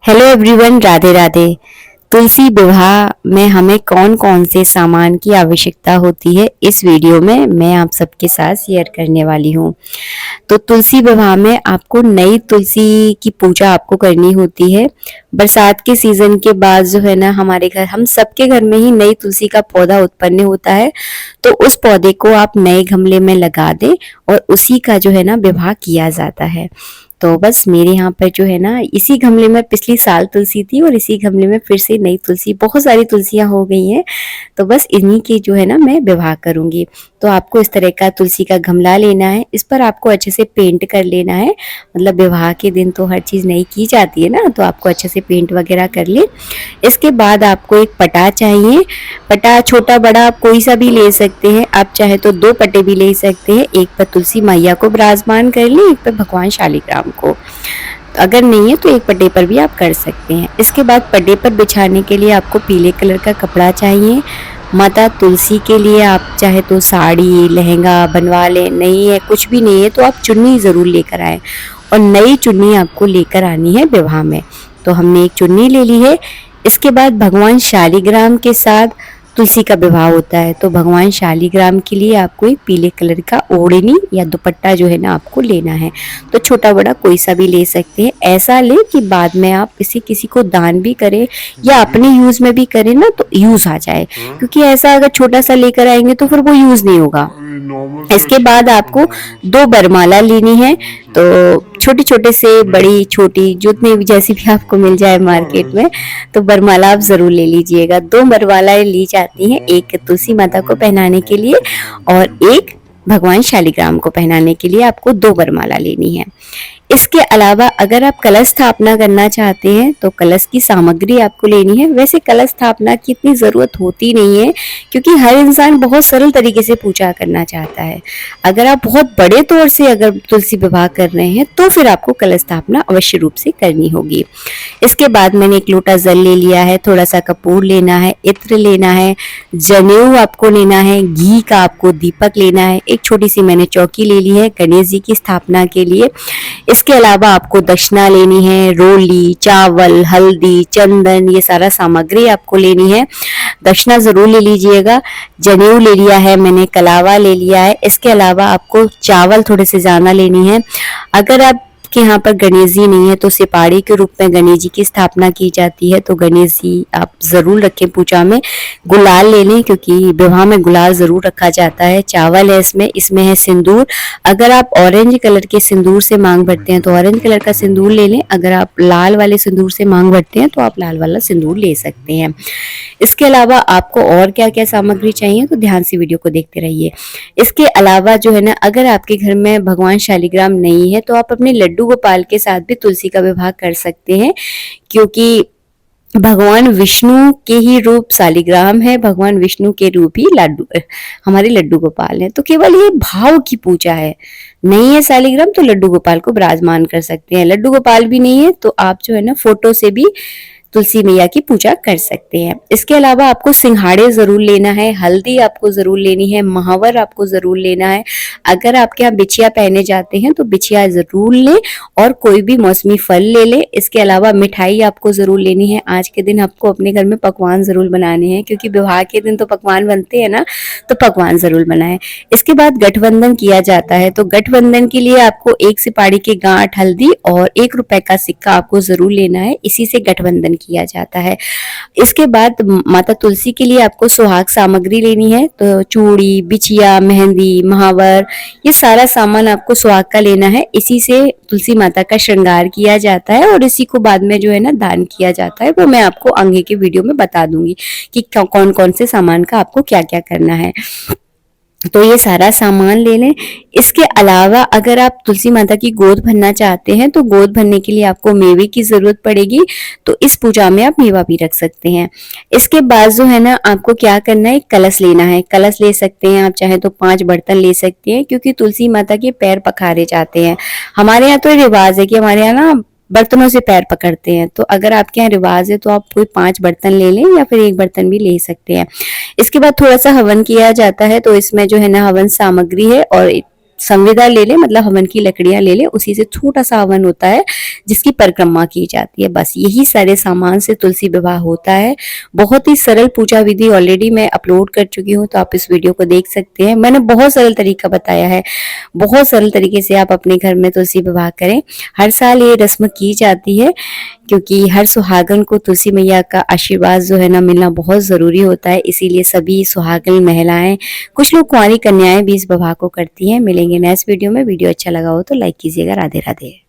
Hello everyone, Radhe Radhe. Tulsi Vivah में हमें कौन कौन से सामान की आवश्यकता होती है, इस वीडियो में मैं आप सबके साथ शेयर करने वाली हूँ। तो तुलसी विवाह में आपको नई तुलसी की पूजा आपको करनी होती है। बरसात के सीजन के बाद जो है ना, हमारे घर, हम सबके घर में ही नई तुलसी का पौधा उत्पन्न होता है। तो उस पौधे को आप नए गमले में लगा दें और उसी का जो है ना विवाह किया जाता है। तो बस मेरे यहाँ पर जो है ना, इसी गमले में पिछली साल तुलसी थी और इसी गमले में फिर से नई तुलसी, बहुत सारी तुलसियां हो गई हैं। तो बस इन्हीं की जो है ना मैं विवाह करूंगी। तो आपको इस तरह का तुलसी का गमला लेना है, इस पर आपको अच्छे से पेंट कर लेना है। मतलब विवाह के दिन तो हर चीज नई की जाती है ना, तो आपको अच्छे से पेंट वगैरह कर ले। इसके बाद आपको एक पटा चाहिए। पटा छोटा बड़ा आप कोई सा भी ले सकते हैं, आप चाहे तो 2 पटे भी ले सकते हैं। एक पर तुलसी मैया को विराजमान कर ले, एक पर भगवान शालिग्राम को। अगर नहीं है तो एक पटे पर भी आप कर सकते हैं। इसके बाद पटे पर बिछाने के लिए आपको पीले कलर का कपड़ा चाहिए। माता तुलसी के लिए आप चाहे तो साड़ी लहंगा बनवा लें, नहीं है कुछ भी नहीं है तो आप चुन्नी ज़रूर लेकर आए, और नई चुन्नी आपको लेकर आनी है विवाह में। तो हमने एक चुन्नी ले ली है। इसके बाद भगवान शालिग्राम के साथ तुलसी का विवाह होता है, तो भगवान शालिग्राम के लिए आपको एक पीले कलर का ओढ़नी या दुपट्टा जो है ना आपको लेना है। तो छोटा बड़ा कोई सा भी ले सकते हैं। ऐसा ले कि बाद में आप इसे किसी को दान भी करें या अपने यूज में भी करें ना, तो यूज आ जाए। क्योंकि ऐसा अगर छोटा सा लेकर आएंगे तो फिर वो यूज नहीं होगा। इसके बाद आपको 2 बरमाला लेनी है। तो छोटे छोटे से बड़ी छोटी जितने भी, जैसी भी आपको मिल जाए मार्केट में, तो बरमाला आप जरूर ले लीजिएगा। 2 बरमालाएं ली जाती हैं, एक तुलसी माता को पहनाने के लिए और एक भगवान शालिग्राम को पहनाने के लिए आपको 2 बरमाला लेनी है। इसके अलावा अगर आप कलश स्थापना करना चाहते हैं तो कलश की सामग्री आपको लेनी है। वैसे कलश स्थापना की इतनी ज़रूरत होती नहीं है, क्योंकि हर इंसान बहुत सरल तरीके से पूजा करना चाहता है। अगर आप बहुत बड़े तौर से अगर तुलसी विवाह कर रहे हैं तो फिर आपको कलश स्थापना अवश्य रूप से करनी होगी। इसके बाद मैंने एक लोटा जल ले लिया है, थोड़ा सा कपूर लेना है, इत्र लेना है, जनेऊ आपको लेना है, घी का आपको दीपक लेना है, एक छोटी सी मैंने चौकी ले ली है गणेश जी की स्थापना के लिए। इसके अलावा आपको दक्षिणा लेनी है, रोली, चावल, हल्दी, चंदन, ये सारा सामग्री आपको लेनी है। दक्षिणा जरूर ले लीजिएगा। जनेऊ ले लिया है मैंने, कलावा ले लिया है। इसके अलावा आपको चावल थोड़े से ज्यादा लेनी है। अगर आप कि यहाँ पर गणेश जी नहीं है तो सिपाड़ी के रूप में गणेश जी की स्थापना की जाती है, तो गणेश जी आप जरूर रखें पूजा में। गुलाल ले लें, क्योंकि विवाह में गुलाल जरूर रखा जाता है। चावल है इसमें है सिंदूर। अगर आप ऑरेंज कलर के सिंदूर से मांग भरते हैं तो ऑरेंज कलर का सिंदूर ले लें। अगर आप लाल वाले सिंदूर से मांग भरते हैं तो आप लाल वाला सिंदूर ले सकते हैं। इसके अलावा आपको और क्या क्या सामग्री चाहिए तो ध्यान से वीडियो को देखते रहिए। इसके अलावा जो है ना, अगर आपके घर में भगवान शालिग्राम नहीं है तो आप अपने लड्डू गोपाल के साथ भी तुलसी का विवाह कर सकते हैं, क्योंकि भगवान विष्णु के ही रूप शालिग्राम है, भगवान विष्णु के रूप ही हमारे लड्डू गोपाल है। तो केवल ये भाव की पूजा है। नहीं है शालिग्राम तो लड्डू गोपाल को विराजमान कर सकते हैं। लड्डू गोपाल भी नहीं है तो आप जो है ना फोटो से भी तुलसी मैया की पूजा कर सकते हैं। इसके अलावा आपको सिंघाड़े जरूर लेना है, हल्दी आपको जरूर लेनी है, महावर आपको जरूर लेना है। अगर आपके यहाँ बिछिया पहने जाते हैं तो बिछिया जरूर लें, और कोई भी मौसमी फल ले लें। इसके अलावा मिठाई आपको जरूर लेनी है। आज के दिन आपको अपने घर में पकवान जरूर बनाने हैं, क्योंकि विवाह के दिन तो पकवान बनते हैं ना, तो पकवान जरूर बनाएं। इसके बाद गठबंधन किया जाता है, तो गठबंधन के लिए आपको 1 सिपाड़ी की गांठ, हल्दी और 1 रुपए का सिक्का आपको जरूर लेना है। इसी से गठबंधन किया जाता है। इसके बाद माता तुलसी के लिए आपको सुहाग सामग्री लेनी है, तो चूड़ी, बिछिया, मेहंदी, महावर, ये सारा सामान आपको सुहाग का लेना है। इसी से तुलसी माता का श्रृंगार किया जाता है और इसी को बाद में जो है ना दान किया जाता है। वो मैं आपको आगे के वीडियो में बता दूंगी कि कौन कौन से सामान का आपको क्या क्या करना है। तो ये सारा सामान ले लें। इसके अलावा अगर आप तुलसी माता की गोद भरना चाहते हैं तो गोद भरने के लिए आपको मेवे की जरूरत पड़ेगी, तो इस पूजा में आप मेवा भी रख सकते हैं। इसके बाद जो है ना, आपको क्या करना है, कलश लेना है। कलश ले सकते हैं आप, चाहे तो 5 बर्तन ले सकते हैं, क्योंकि तुलसी माता के पैर पखारे जाते हैं। हमारे यहाँ तो रिवाज है कि हमारे यहाँ ना बर्तनों से पैर पकड़ते हैं, तो अगर आपके यहाँ रिवाज है तो आप कोई 5 बर्तन ले लें या फिर 1 बर्तन भी ले सकते हैं। इसके बाद थोड़ा सा हवन किया जाता है, तो इसमें जो है ना हवन सामग्री है और संविदा ले ले, मतलब हवन की लकड़ियां ले ले, उसी से छोटा सा हवन होता है जिसकी परिक्रमा की जाती है। बस यही सारे सामान से तुलसी विवाह होता है। बहुत ही सरल पूजा विधि ऑलरेडी मैं अपलोड कर चुकी हूँ, तो आप इस वीडियो को देख सकते हैं। मैंने बहुत सरल तरीका बताया है, बहुत सरल तरीके से आप अपने घर में तुलसी विवाह करें। हर साल ये रस्म की जाती है क्योंकि हर सुहागन को तुलसी मैया का आशीर्वाद जो है ना मिलना बहुत ज़रूरी होता है, इसीलिए सभी सुहागन महिलाएं, कुछ लोग कुंवारी कन्याएं भी इस विवाह को करती हैं। मिलेंगे नेक्स्ट वीडियो में। वीडियो अच्छा लगा हो तो लाइक कीजिएगा। राधे राधे।